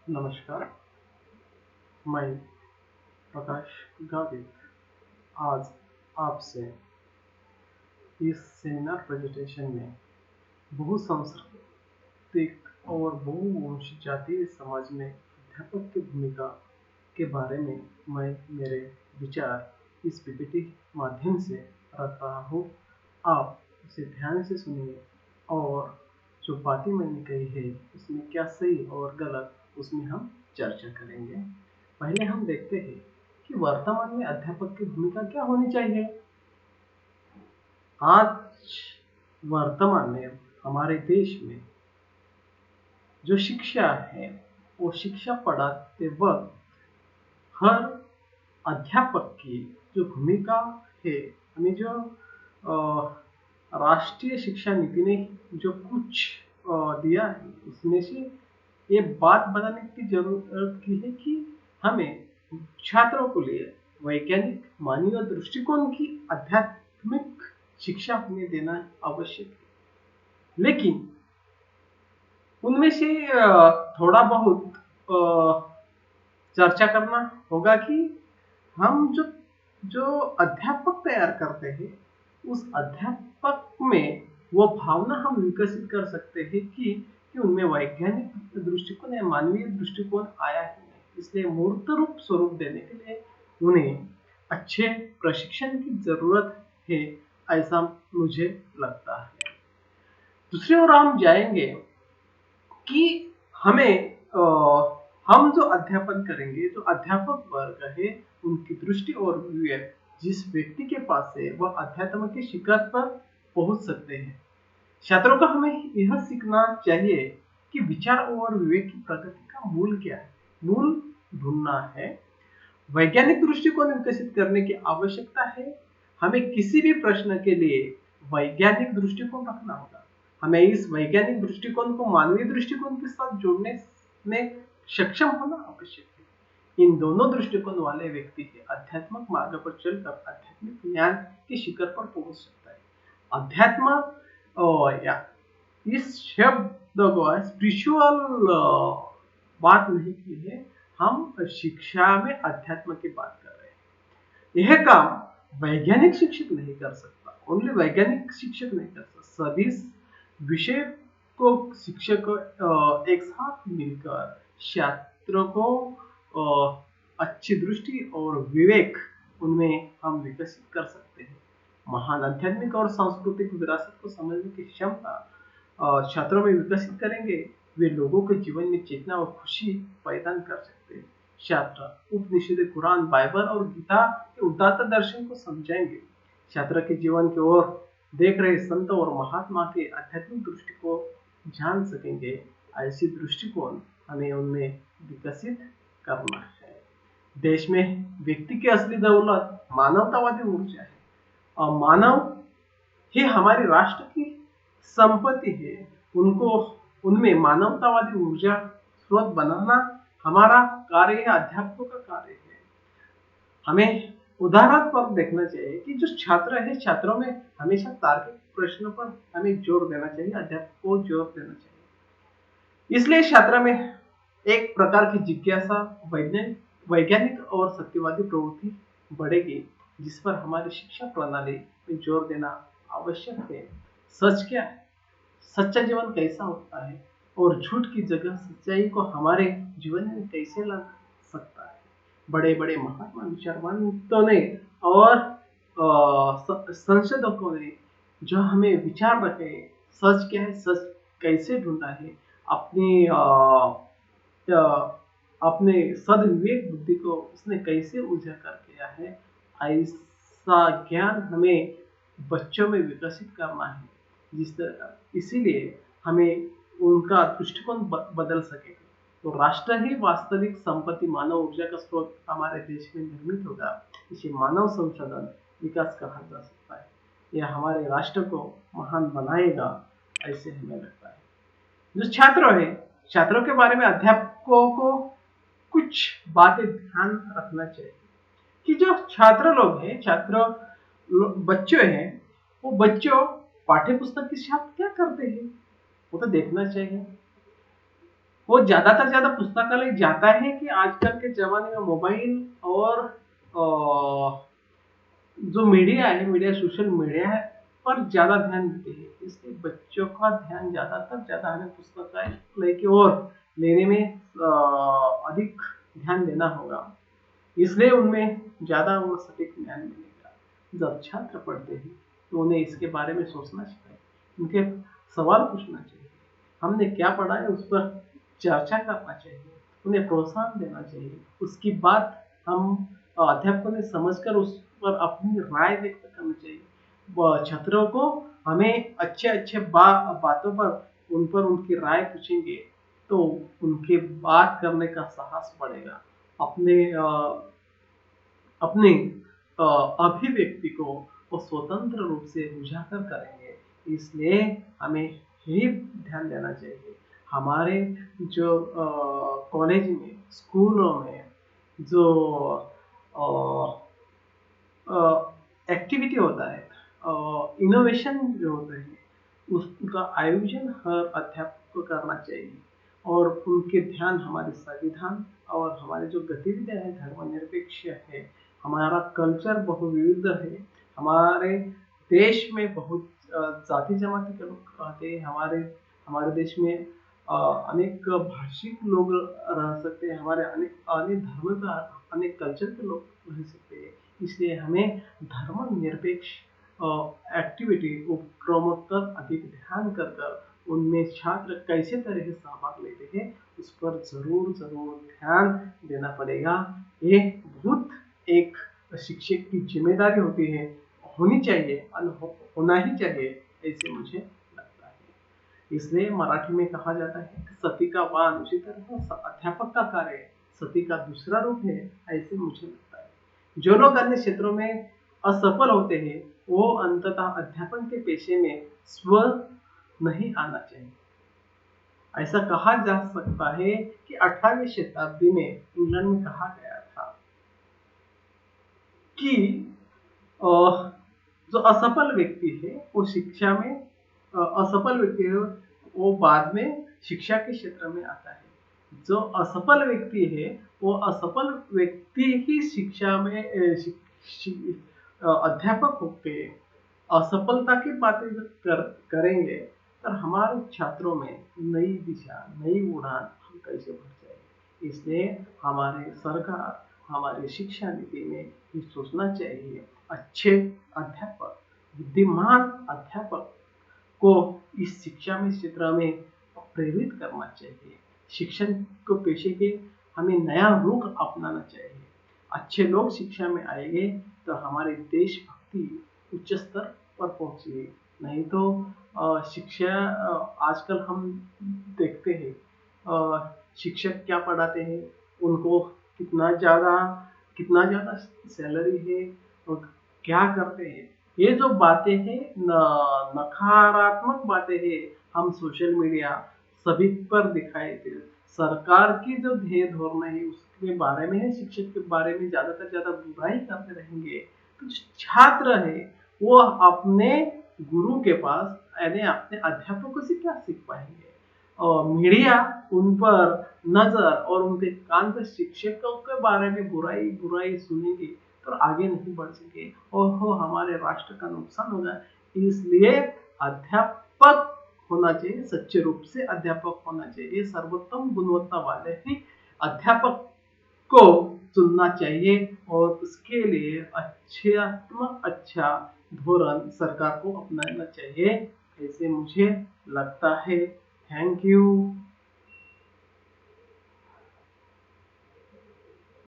नमस्कार, मैं प्रकाश गावित आज आपसे इस सेमिनार प्रेजेंटेशन में बहुसांस्कृतिक और बहुवंशीय जातीय समाज में अध्यापक की भूमिका के बारे में मैं मेरे विचार इस पीपीटी माध्यम से रख रहा हूँ। आप इसे ध्यान से सुनिए और जो बातें मैंने कही है उसमें क्या सही और गलत उसमें हम चर्चा करेंगे। पहले हम देखते हैं कि वर्तमान में अध्यापक की भूमिका क्या होनी चाहिए। आज वर्तमान में हमारे देश में जो शिक्षा है वो शिक्षा पढ़ाते वक्त हर अध्यापक की जो भूमिका है, हमें जो राष्ट्रीय शिक्षा नीति ने जो कुछ दिया है उसमें से ये बात बताने की जरूरत की है कि हमें छात्रों को लिए वैज्ञानिक मानवीय दृष्टिकोण की आध्यात्मिक शिक्षा हमें देना आवश्यक है। लेकिन उनमें से थोड़ा बहुत चर्चा करना होगा कि हम जो जो अध्यापक तैयार करते हैं उस अध्यापक में वो भावना हम विकसित कर सकते हैं कि उनमें वैज्ञानिक दृष्टिकोण या मानवीय दृष्टिकोण आया है नहीं। इसलिए मूर्त रूप स्वरूप देने के लिए उन्हें अच्छे प्रशिक्षण की जरूरत है, ऐसा मुझे लगता है। दूसरी ओर हम जाएंगे कि हमें हम जो अध्यापन करेंगे, जो अध्यापक वर्ग है उनकी दृष्टि और विवेक जिस व्यक्ति के पास है वह अध्यात्म के शिखर पर पहुंच सकते हैं। छात्रों को हमें यह सीखना चाहिए कि विचार और विवेक की प्रगति का मूल क्या है। मूल ढूंढना है, वैज्ञानिक दृष्टिकोण विकसित करने की आवश्यकता है। हमें किसी भी प्रश्न के लिए वैज्ञानिक दृष्टिकोण रखना होगा। हमें इस वैज्ञानिक दृष्टिकोण को मानवीय दृष्टिकोण के साथ जोड़ने में सक्षम होना आवश्यक है। इन दोनों दृष्टिकोण वाले व्यक्ति के आध्यात्मिक मार्ग पर चलकर आध्यात्मिक ज्ञान के शिखर पर पहुंच सकता है। अध्यात्म या इस शब्द को स्पिरिचुअल बात नहीं की है, हम शिक्षा में अध्यात्म की बात कर रहे हैं। यह काम वैज्ञानिक शिक्षक नहीं कर सकता, ओनली वैज्ञानिक शिक्षक नहीं कर सकता। सभी विषय को शिक्षक एक साथ मिलकर छात्रों को अच्छी दृष्टि और विवेक उनमें हम विकसित कर सकते हैं। महान आध्यात्मिक और सांस्कृतिक विरासत को समझने की क्षमता छात्रों में विकसित करेंगे, वे लोगों के जीवन में चेतना और खुशी पैदा कर सकते हैं। छात्र उपनिषद, कुरान, बाइबल और गीता के उदात्त दर्शन को समझाएंगे। छात्र के जीवन की ओर देख रहे संत और महात्मा के आध्यात्मिक दृष्टि को जान सकेंगे। ऐसी दृष्टिकोण हमें उनमें विकसित करना है। देश में व्यक्ति की असली दौलत मानवतावादी ऊर्जा है और मानव ही हमारे राष्ट्र की संपत्ति है। उनको उनमें मानवतावादी ऊर्जा स्रोत बनाना हमारा कार्य है, अध्यापकों का कार्य है। हमें उदाहरण पर देखना चाहिए कि जो छात्र है, छात्रों में हमेशा तार्किक प्रश्नों पर हमें जोर देना चाहिए, अध्यापक को जोर देना चाहिए। इसलिए छात्र में एक प्रकार की जिज्ञासा, वैज्ञानिक और सत्यवादी प्रवृत्ति बढ़ेगी, जिस पर हमारी शिक्षा प्रणाली में जोर देना आवश्यक है। सच क्या है, सच्चा जीवन कैसा होता है और झूठ की जगह सच्चाई को हमारे जीवन में कैसे ला सकता है। बड़े बड़े महात्मा विचारवानों ने और संशोधकों ने जो हमें विचार रखे, सच क्या है, सच कैसे ढूंढना है, अपनी अपने सदविवेक बुद्धि को उसने कैसे उजागर किया है, ऐसा ज्ञान हमें बच्चों में विकसित करना है। इसीलिए हमें उनका दृष्टिकोण बदल सके तो राष्ट्र ही वास्तविक संपत्ति मानव ऊर्जा का स्रोत हमारे देश में निर्मित होगा। इसे मानव संसाधन विकास कहा जा सकता है। यह हमारे राष्ट्र को महान बनाएगा, ऐसे हमें लगता है। जो छात्र है, छात्रों के बारे में अध्यापकों को कुछ बातें ध्यान रखना चाहिए कि जो छात्र लोग हैं, बच्चे हैं, वो बच्चों पाठ्य पुस्तक के साथ क्या करते हैं वो तो देखना चाहिए। वो ज्यादा पुस्तकालय जाता है कि आजकल के जमाने में मोबाइल और जो मीडिया है, मीडिया सोशल मीडिया है पर ज्यादा ध्यान देते हैं, इसलिए बच्चों का ध्यान ज्यादा हमें पुस्तकालय की ओर लेने में अधिक ध्यान देना होगा। इसलिए उनमें ज्यादा वो सटीक ज्ञान मिलेगा। जब छात्र पढ़ते हैं तो उन्हें इसके बारे में सोचना चाहिए, उनके सवाल पूछना चाहिए, हमने क्या पढ़ा है उस पर चर्चा करना चाहिए, उन्हें प्रोत्साहन देना चाहिए, उसकी बात हम अध्यापकों ने समझकर उस पर अपनी राय व्यक्त करनी चाहिए। छात्रों को हमें अच्छे बातों पर उनकी राय पूछेंगे तो उनके बात करने का साहस बढ़ेगा, अपने अभिव्यक्ति को वो स्वतंत्र रूप से उजागर करेंगे। इसलिए हमें यही ध्यान देना चाहिए। हमारे जो कॉलेज में, स्कूलों में जो एक्टिविटी होता है, इनोवेशन जो होता है, उसका आयोजन हर अध्यापक को करना चाहिए और उनके ध्यान हमारे संविधान और हमारे जो गतिविधियां हैं धर्मनिरपेक्ष है, हमारा कल्चर बहुविविध है, हमारे देश में बहुत जाति जमाति के लोग रहते हैं, हमारे हमारे देश में अनेक भाषिक लोग रह सकते हैं, हमारे अनेक अनेक धर्म का अनेक कल्चर के लोग रह सकते हैं। इसलिए हमें धर्मनिरपेक्ष एक्टिविटी उपक्रमों पर अधिक ध्यान कर उनमें छात्र कैसे तरह से सहभाग लेते हैं उस पर जरूर ध्यान देना पड़ेगा। ये बहुत एक शिक्षक की जिम्मेदारी होती है, होनी चाहिए और होना ही चाहिए, ऐसे मुझे लगता है। इसलिए मराठी में कहा जाता है कि सती का वाण, उसी तरह अध्यापक का कार्य सती का दूसरा रूप है, ऐसे मुझे लगता है। जो लोग अन्य क्षेत्रों में असफल होते हैं वो अंततः अध्यापन के पेशे में स्व नहीं आना चाहिए। ऐसा कहा जा सकता है कि 18वीं शताब्दी में इंग्लैंड में कहा गया था कि जो असफल व्यक्ति है वो शिक्षा में असफल व्यक्ति है वो बाद में शिक्षा के क्षेत्र में आता है, जो असफल व्यक्ति है वो असफल व्यक्ति ही शिक्षा में अध्यापक होके असफलता की बातें करेंगे तो हमारे छात्रों में नई दिशा, नई उड़ान हम कैसे भर जाएंगे। इसलिए हमारे सरकार, हमारी शिक्षा नीति में ये सोचना चाहिए, अच्छे अध्यापक, बुद्धिमान अध्यापक को इस शिक्षा में क्षेत्र में प्रेरित करना चाहिए। शिक्षण को पेशे के हमें नया रुख अपनाना चाहिए। अच्छे लोग शिक्षा में आएंगे तो हमारे देशभक्ति उच्च स्तर पर पहुंचेगी। नहीं तो शिक्षा आजकल हम देखते हैं शिक्षक क्या पढ़ाते हैं, उनको कितना ज्यादा सैलरी है और क्या करते हैं, ये जो बातें हैं नकारात्मक बातें हैं, हम सोशल मीडिया सभी पर दिखाई दे। सरकार की जो ध्येय धोरण है उसके बारे में, शिक्षक के बारे में ज्यादा बुराई करते रहेंगे तो छात्र है वो अपने गुरु के पास यानी अपने अध्यापकों से क्या सीख पाएंगे। और मीडिया उन पर नजर और उनके कान पर शिक्षकों के बारे में बुराई सुनेंगे तो आगे नहीं बढ़ सके और वो हमारे राष्ट्र का नुकसान होगा। इसलिए अध्यापक होना चाहिए, सच्चे रूप से अध्यापक होना चाहिए, सर्वोत्तम गुणवत्ता वाले ही अध्यापक को चुनना चाहिए और उसके लिए अच्छा धोरण सरकार को अपनाना चाहिए, ऐसे मुझे लगता है। Thank you.